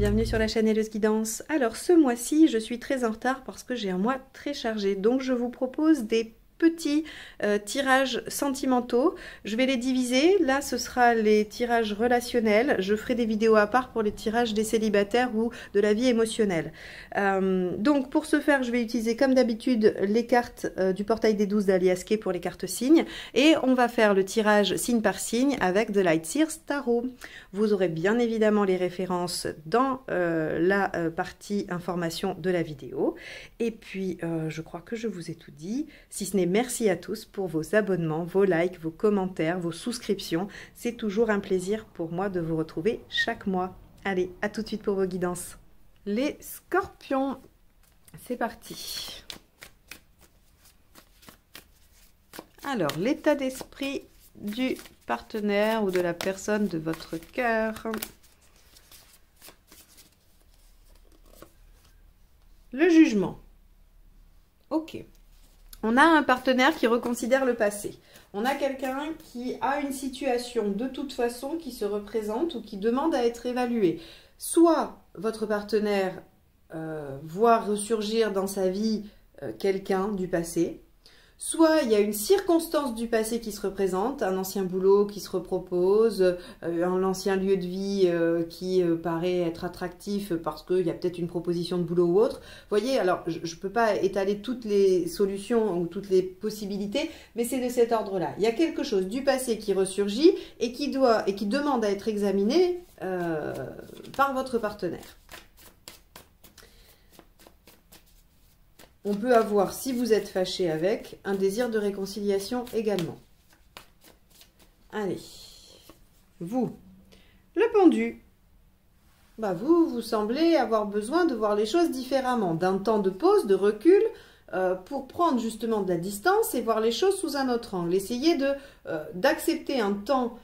bienvenue sur la chaîne Helleuse Guidance. Alors ce mois-ci, je suis très en retard parce que j'ai un mois très chargé. Donc je vous propose des petits tirages sentimentaux. Je vais les diviser. Là, ce sera les tirages relationnels. Je ferai des vidéos à part pour les tirages des célibataires ou de la vie émotionnelle. Donc pour ce faire, je vais utiliser comme d'habitude les cartes du portail des 12 d'Alias Kay pour les cartes signes. Et on va faire le tirage signe par signe avec The Light Seers Tarot. Vous aurez bien évidemment les références dans la partie information de la vidéo. Et puis, je crois que je vous ai tout dit. Si ce n'est merci à tous pour vos abonnements, vos likes, vos commentaires, vos souscriptions. C'est toujours un plaisir pour moi de vous retrouver chaque mois. Allez, à tout de suite pour vos guidances. Les scorpions, c'est parti. Alors, l'état d'esprit du partenaire ou de la personne de votre cœur. Le jugement. Ok. On a un partenaire qui reconsidère le passé. On a quelqu'un qui a une situation de toute façon qui se représente ou qui demande à être évaluée. Soit votre partenaire voit ressurgir dans sa vie quelqu'un du passé, soit il y a une circonstance du passé qui se représente, un ancien boulot qui se repropose, un ancien lieu de vie qui paraît être attractif parce qu'il y a peut-être une proposition de boulot ou autre. Vous voyez, alors je ne peux pas étaler toutes les solutions ou toutes les possibilités, mais c'est de cet ordre-là. Il y a quelque chose du passé qui ressurgit et qui demande à être examiné par votre partenaire. On peut avoir, si vous êtes fâché avec, un désir de réconciliation également. Allez, vous, le pendu. Bah vous semblez avoir besoin de voir les choses différemment, d'un temps de pause, de recul, pour prendre justement de la distance et voir les choses sous un autre angle. Essayez d'accepter un temps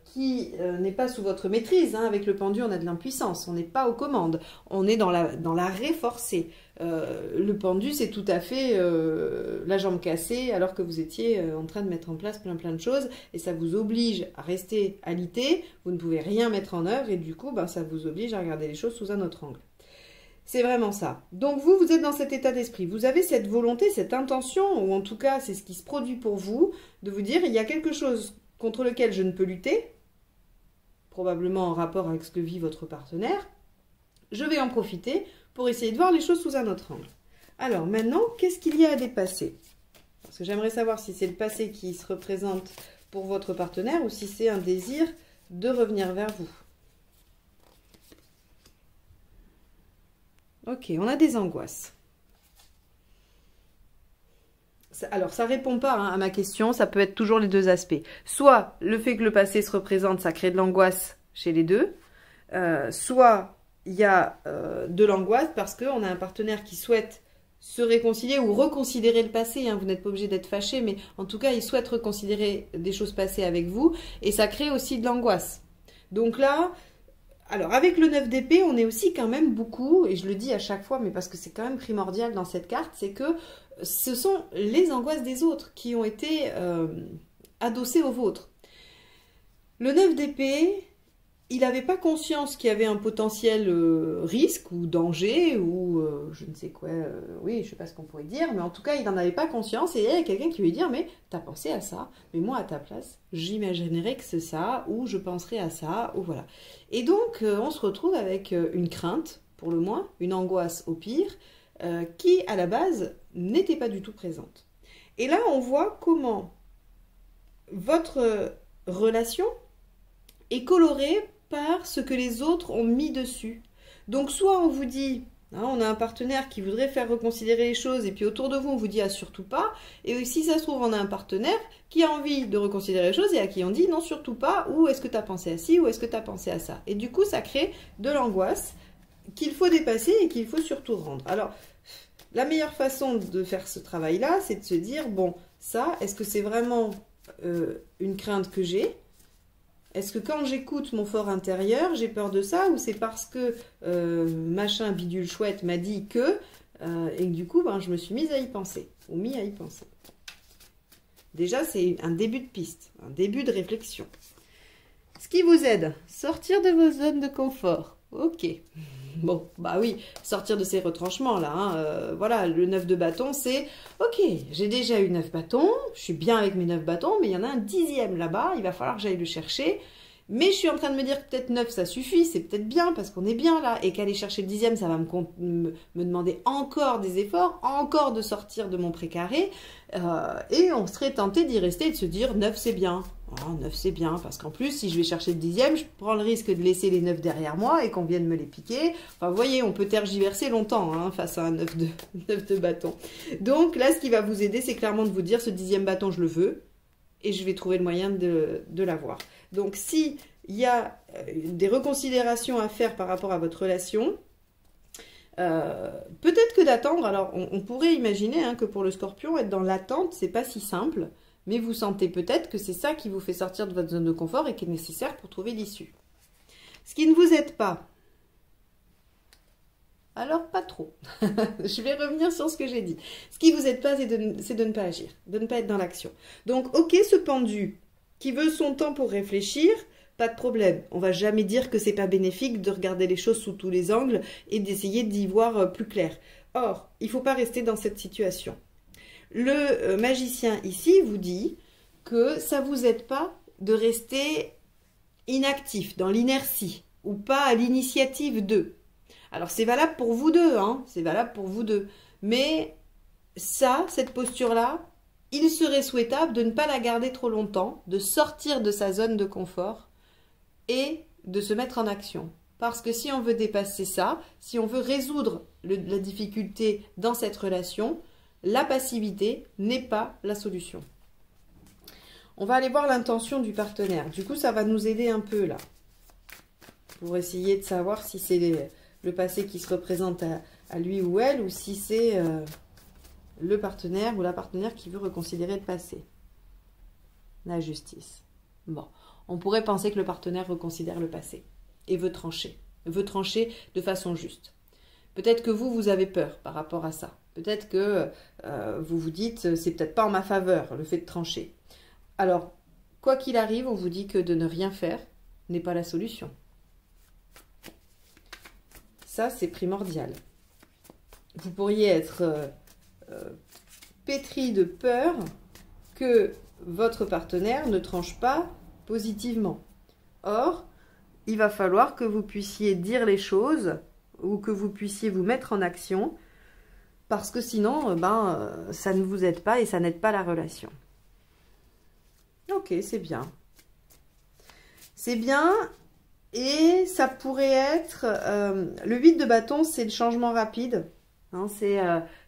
qui n'est pas sous votre maîtrise. Hein. Avec le pendu, on a de l'impuissance, on n'est pas aux commandes, on est dans l'arrêt forcé. Le pendu, c'est tout à fait la jambe cassée alors que vous étiez en train de mettre en place plein de choses et ça vous oblige à rester alité, vous ne pouvez rien mettre en œuvre et du coup, ben, ça vous oblige à regarder les choses sous un autre angle. C'est vraiment ça. Donc vous êtes dans cet état d'esprit, vous avez cette volonté, cette intention, ou en tout cas c'est ce qui se produit pour vous, de vous dire il y a quelque chose contre lequel je ne peux lutter, probablement en rapport avec ce que vit votre partenaire, je vais en profiter pour essayer de voir les choses sous un autre angle. Alors maintenant, qu'est-ce qu'il y a à dépasser? Parce que j'aimerais savoir si c'est le passé qui se représente pour votre partenaire ou si c'est un désir de revenir vers vous. Ok, on a des angoisses. Alors, ça ne répond pas hein, à ma question, ça peut être toujours les deux aspects. Soit le fait que le passé se représente, ça crée de l'angoisse chez les deux, soit il y a de l'angoisse parce qu'on a un partenaire qui souhaite se réconcilier ou reconsidérer le passé. Hein. Vous n'êtes pas obligé d'être fâché, mais en tout cas, il souhaite reconsidérer des choses passées avec vous et ça crée aussi de l'angoisse. Donc là, alors avec le 9 d'épée, on est aussi quand même beaucoup, et je le dis à chaque fois, mais parce que c'est quand même primordial dans cette carte, c'est que ce sont les angoisses des autres qui ont été adossées aux vôtres. Le 9 d'épée, il n'avait pas conscience qu'il y avait un potentiel risque ou danger ou je ne sais quoi, oui, je ne sais pas ce qu'on pourrait dire, mais en tout cas, il n'en avait pas conscience et il y a quelqu'un qui lui dit « mais t'as pensé à ça, mais moi à ta place, j'imaginerais que c'est ça ou je penserais à ça ou voilà ». Et donc, on se retrouve avec une crainte, pour le moins, une angoisse au pire, qui à la base n'était pas du tout présente. Et là, on voit comment votre relation est colorée par ce que les autres ont mis dessus. Donc soit on vous dit, hein, on a un partenaire qui voudrait faire reconsidérer les choses et puis autour de vous on vous dit ah surtout pas, et si ça se trouve on a un partenaire qui a envie de reconsidérer les choses et à qui on dit non surtout pas, ou est-ce que tu as pensé à ci, ou est-ce que tu as pensé à ça. Et du coup ça crée de l'angoisse qu'il faut dépasser et qu'il faut surtout rendre. Alors la meilleure façon de faire ce travail là, c'est de se dire bon ça, est-ce que c'est vraiment une crainte que j'ai? Est-ce que quand j'écoute mon fort intérieur, j'ai peur de ça ou c'est parce que machin bidule chouette m'a dit que et que du coup ben, je me suis mise à y penser ou mis à y penser. Déjà c'est un début de piste, un début de réflexion. Ce qui vous aide, sortir de vos zones de confort. Ok. Bon, bah oui, sortir de ces retranchements là, hein, voilà, le 9 de bâton, c'est ok, j'ai déjà eu 9 bâtons, je suis bien avec mes 9 bâtons, mais il y en a un 10e là-bas, il va falloir que j'aille le chercher. Mais je suis en train de me dire que peut-être 9 ça suffit, c'est peut-être bien parce qu'on est bien là, et qu'aller chercher le 10e, ça va me demander encore des efforts, encore de sortir de mon précaré, et on serait tenté d'y rester et de se dire 9 c'est bien. Oh, 9 c'est bien, parce qu'en plus, si je vais chercher le 10e, je prends le risque de laisser les 9 derrière moi et qu'on vienne me les piquer. Enfin, vous voyez, on peut tergiverser longtemps hein, face à un 9 de bâton. Donc là, ce qui va vous aider, c'est clairement de vous dire, ce 10e bâton, je le veux, et je vais trouver le moyen de l'avoir. Donc, s'il y a des reconsidérations à faire par rapport à votre relation, peut-être que d'attendre, alors on pourrait imaginer hein, que pour le Scorpion, être dans l'attente, c'est pas si simple. Mais vous sentez peut-être que c'est ça qui vous fait sortir de votre zone de confort et qui est nécessaire pour trouver l'issue. Ce qui ne vous aide pas, alors pas trop. Je vais revenir sur ce que j'ai dit. Ce qui ne vous aide pas, c'est de ne pas agir, de ne pas être dans l'action. Donc, ok, ce pendu qui veut son temps pour réfléchir, pas de problème. On va jamais dire que c'est pas bénéfique de regarder les choses sous tous les angles et d'essayer d'y voir plus clair. Or, il ne faut pas rester dans cette situation. Le magicien ici vous dit que ça ne vous aide pas de rester inactif, dans l'inertie, ou pas à l'initiative d'eux. Alors c'est valable pour vous deux, hein, c'est valable pour vous deux. Mais ça, cette posture-là, il serait souhaitable de ne pas la garder trop longtemps, de sortir de sa zone de confort et de se mettre en action. Parce que si on veut dépasser ça, si on veut résoudre la difficulté dans cette relation, la passivité n'est pas la solution. On va aller voir l'intention du partenaire. Du coup, ça va nous aider un peu là. Pour essayer de savoir si c'est le passé qui se représente à lui ou elle, ou si c'est le partenaire ou la partenaire qui veut reconsidérer le passé. La justice. Bon, on pourrait penser que le partenaire reconsidère le passé et veut trancher de façon juste. Peut-être que vous avez peur par rapport à ça. Peut-être que vous vous dites, c'est peut-être pas en ma faveur, le fait de trancher. Alors, quoi qu'il arrive, on vous dit que de ne rien faire n'est pas la solution. Ça, c'est primordial. Vous pourriez être pétri de peur que votre partenaire ne tranche pas positivement. Or, il va falloir que vous puissiez dire les choses ou que vous puissiez vous mettre en action parce que sinon, ça ne vous aide pas et ça n'aide pas la relation. Ok, c'est bien. C'est bien et ça pourrait être... le 8 de bâton, c'est le changement rapide. Hein, c'est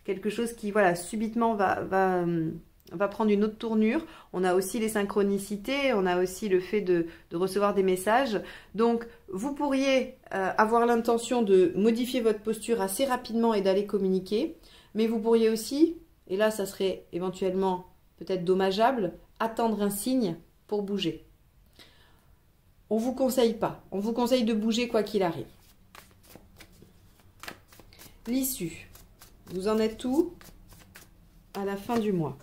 quelque chose qui, voilà, subitement va prendre une autre tournure. On a aussi les synchronicités, on a aussi le fait de recevoir des messages. Donc, vous pourriez avoir l'intention de modifier votre posture assez rapidement et d'aller communiquer. Mais vous pourriez aussi, et là, ça serait éventuellement peut-être dommageable, attendre un signe pour bouger. On ne vous conseille pas. On vous conseille de bouger quoi qu'il arrive. L'issue. Vous en êtes où à la fin du mois?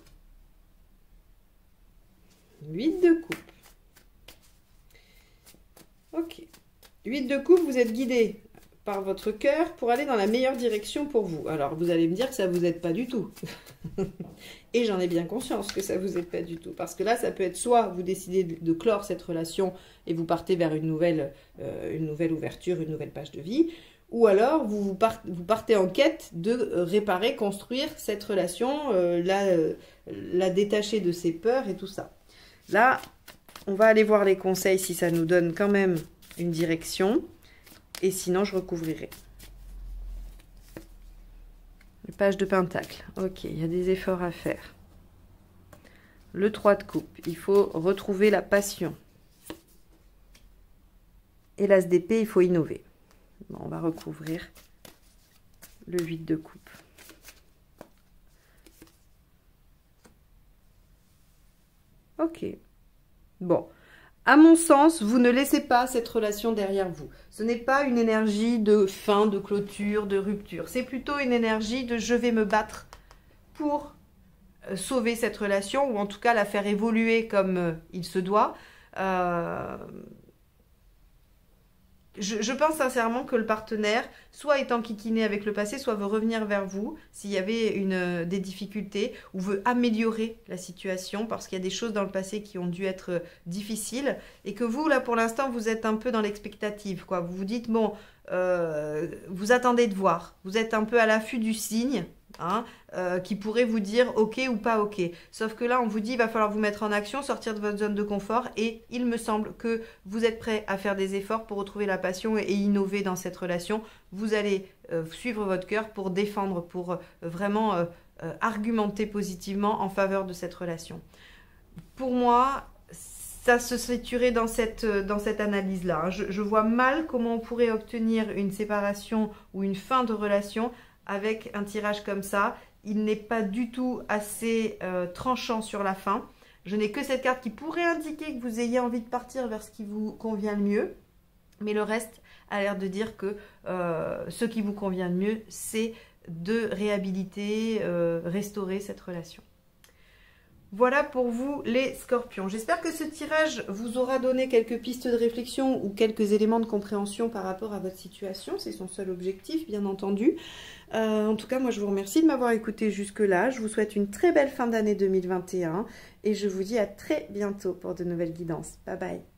8 de coupe. Ok. 8 de coupe, vous êtes guidé par votre cœur pour aller dans la meilleure direction pour vous. Alors, vous allez me dire que ça ne vous aide pas du tout. Et j'en ai bien conscience que ça ne vous aide pas du tout. Parce que là, ça peut être soit vous décidez de clore cette relation et vous partez vers une nouvelle ouverture, une nouvelle page de vie. Ou alors, vous partez en quête de réparer, construire cette relation, la détacher de ses peurs et tout ça. Là, on va aller voir les conseils si ça nous donne quand même une direction. Et sinon, je recouvrirai. Le page de pentacle. Ok, il y a des efforts à faire. Le 3 de coupe. Il faut retrouver la passion. Et l'as d'épée, il faut innover. Bon, on va recouvrir le 8 de coupe. Ok. Bon. À mon sens, vous ne laissez pas cette relation derrière vous. Ce n'est pas une énergie de fin, de clôture, de rupture. C'est plutôt une énergie de je vais me battre pour sauver cette relation ou en tout cas la faire évoluer comme il se doit. Je je pense sincèrement que le partenaire, soit est enquiquiné avec le passé, soit veut revenir vers vous s'il y avait des difficultés, ou veut améliorer la situation parce qu'il y a des choses dans le passé qui ont dû être difficiles, et que vous, là, pour l'instant, vous êtes un peu dans l'expectative, quoi. Vous vous dites, bon, vous attendez de voir, vous êtes un peu à l'affût du signe, hein, qui pourrait vous dire ok ou pas ok. Sauf que là, on vous dit, il va falloir vous mettre en action, sortir de votre zone de confort, et il me semble que vous êtes prêt à faire des efforts pour retrouver la passion et innover dans cette relation. Vous allez suivre votre cœur pour défendre, pour vraiment argumenter positivement en faveur de cette relation. Pour moi, ça se situerait dans cette analyse-là, hein. Je vois mal comment on pourrait obtenir une séparation ou une fin de relation avec un tirage comme ça. Il n'est pas du tout assez tranchant sur la fin. Je n'ai que cette carte qui pourrait indiquer que vous ayez envie de partir vers ce qui vous convient le mieux. Mais le reste a l'air de dire que ce qui vous convient le mieux, c'est de réhabiliter, restaurer cette relation. Voilà pour vous les scorpions. J'espère que ce tirage vous aura donné quelques pistes de réflexion ou quelques éléments de compréhension par rapport à votre situation. C'est son seul objectif, bien entendu. En tout cas, moi, je vous remercie de m'avoir écouté jusque-là. Je vous souhaite une très belle fin d'année 2021 et je vous dis à très bientôt pour de nouvelles guidances. Bye bye.